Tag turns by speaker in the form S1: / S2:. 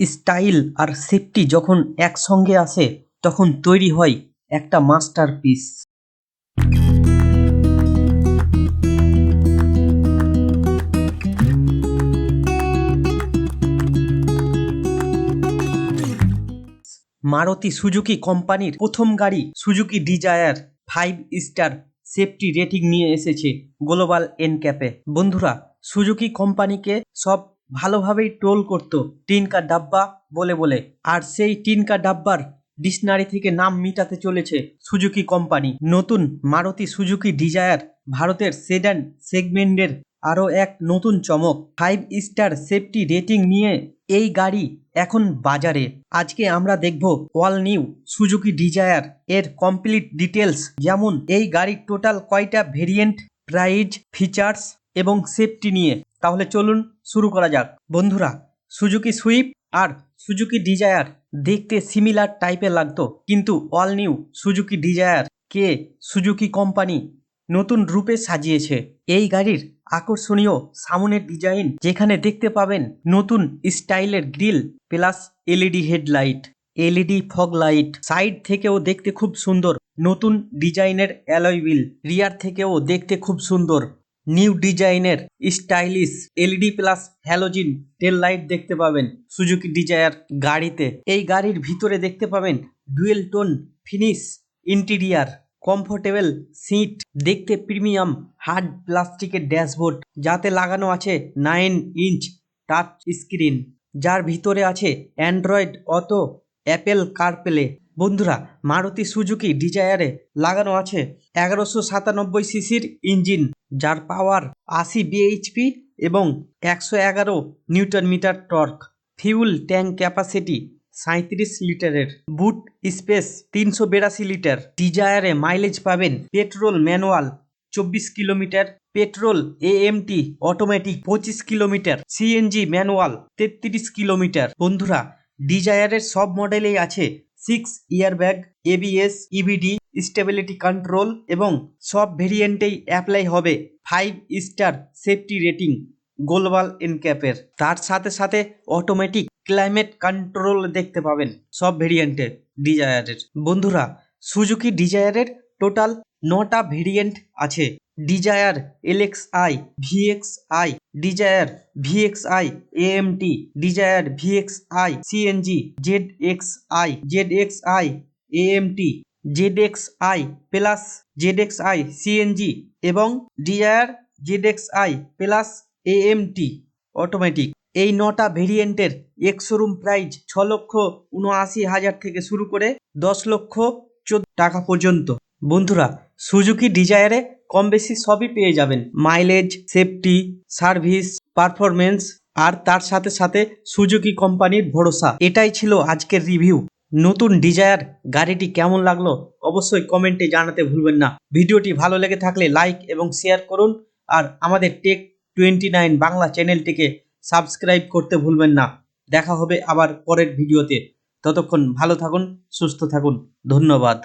S1: Style আর safety যখন একসঙ্গে আসে তখন তৈরি হয় একটা মাস্টারপিস। মারুতি সুজুকি কোম্পানির প্রথম গাড়ি Suzuki desire 5 star safety rating নিয়ে এসেছে গ্লোবাল এনক্যাপে। বন্ধুরা, সুজুকি কোম্পানিকে সব ভালোভাবেই ট্রোল করতো টিন কা ডাব্বা বলে বলে, আর সেই টিন কা ডাব্বার ডিকশনারি থেকে নাম মিটাতে চলেছে সুজুকি কোম্পানি। নতুন মারুতি সুজুকি ডিজায়ার ভারতের সেডান সেগমেন্টের আরও এক নতুন চমক। 5 স্টার সেফটি রেটিং নিয়ে এই গাড়ি এখন বাজারে। আজকে আমরা দেখব অল নিউ সুজুকি ডিজায়ার এর কমপ্লিট ডিটেলস, যেমন এই গাড়ির টোটাল কয়টা ভেরিয়েন্ট, প্রাইস, ফিচার্স এবং সেফটি নিয়ে। তাহলে চলুন শুরু করা যাক। বন্ধুরা, সুজুকি সুইফট আর সুজুকি ডিজায়ার দেখতে সিমিলার টাইপের লাগতো, কিন্তু অল নিউ সুজুকি ডিজায়ার কে সুজুকি কোম্পানি নতুন রূপে সাজিয়েছে। এই গাড়ির আকর্ষণীয় সামনের ডিজাইন, যেখানে দেখতে পাবেন নতুন স্টাইলের grill plus LED headlight, LED fog light. Side থেকেও দেখতে খুব সুন্দর, নতুন ডিজাইনের অ্যালয় হুইল। রিয়ার থেকেও দেখতে খুব সুন্দর, নিউ ডিজাইনের স্টাইলিশ এলইডি প্লাস হ্যালোজিন টেল লাইট দেখতে পাবেন সুজুকি ডিজায়ার গাড়িতে। এই গাড়ির ভিতরে দেখতে পাবেন dual tone finish interior, comfortable seat, দেখতে প্রিমিয়াম হার্ড প্লাস্টিকের ড্যাশবোর্ড, যাতে লাগানো আছে 9 ইঞ্চ টাচ স্ক্রিন, যার ভিতরে আছে অ্যান্ড্রয়েড অটো, অ্যাপেল কারপ্লে। বন্ধুরা, মারুতি সুজুকি ডিজায়ারে লাগানো আছে 1197 সিসির ইঞ্জিন, যার পাওয়ার 80 বিএইচপি এবং 111 newton metre torque. Fuel tank capacity 37 লিটারের, বুট স্পেস 382 লিটার। ডিজায়ারে মাইলেজ পাবেন petrol manual 24 kilometre, petrol AMT automatic 25 kilometre, CNG manual 33 kilometre. বন্ধুরা, ডিজায়ারের সব মডেলেই আছে 6 airbag, ABS, EBD, stability control এবং সব ভেরিয়েন্টেই অ্যাপ্লাই হবে 5 স্টার সেফটি রেটিং গ্লোবাল এনক্যাপের। তার সাথে সাথে অটোমেটিক ক্লাইমেট কন্ট্রোল দেখতে পাবেন সব ভেরিয়েন্টের ডিজায়ারের। বন্ধুরা, সুজুকি ডিজায়ারের টোটাল 9টা ভেরিয়েন্ট আছে। Dzire LXI, VXI, Dzire VXI AMT, Dzire VXI CNG, ZXI, ZXI AMT, ZXI plus, ZXI CNG এবং Dzire ZXI plus AMT automatic. এই 9টা ভেরিয়েন্টের এক্স-শোরুম প্রাইস 6,79,000 থেকে শুরু করে 10,14,000 টাকা পর্যন্ত। বন্ধুরা, সুজুকি ডিজায়ারে কম বেশি সবই পেয়ে যাবেন, মাইলেজ, সেফটি, সার্ভিস, পারফরমেন্স, আর তার সাথে সাথে সুজুকি কোম্পানির ভরসা। এটাই ছিল আজকের রিভিউ। নতুন ডিজায়ার গাড়িটি কেমন লাগলো অবশ্যই কমেন্টে জানাতে ভুলবেন না। ভিডিওটি ভালো লেগে থাকলে লাইক এবং শেয়ার করুন, আর আমাদের টেক 29 বাংলা চ্যানেলটিকে সাবস্ক্রাইব করতে ভুলবেন না। দেখা হবে আবার পরের ভিডিওতে। ততক্ষণ ভালো থাকুন, সুস্থ থাকুন। ধন্যবাদ।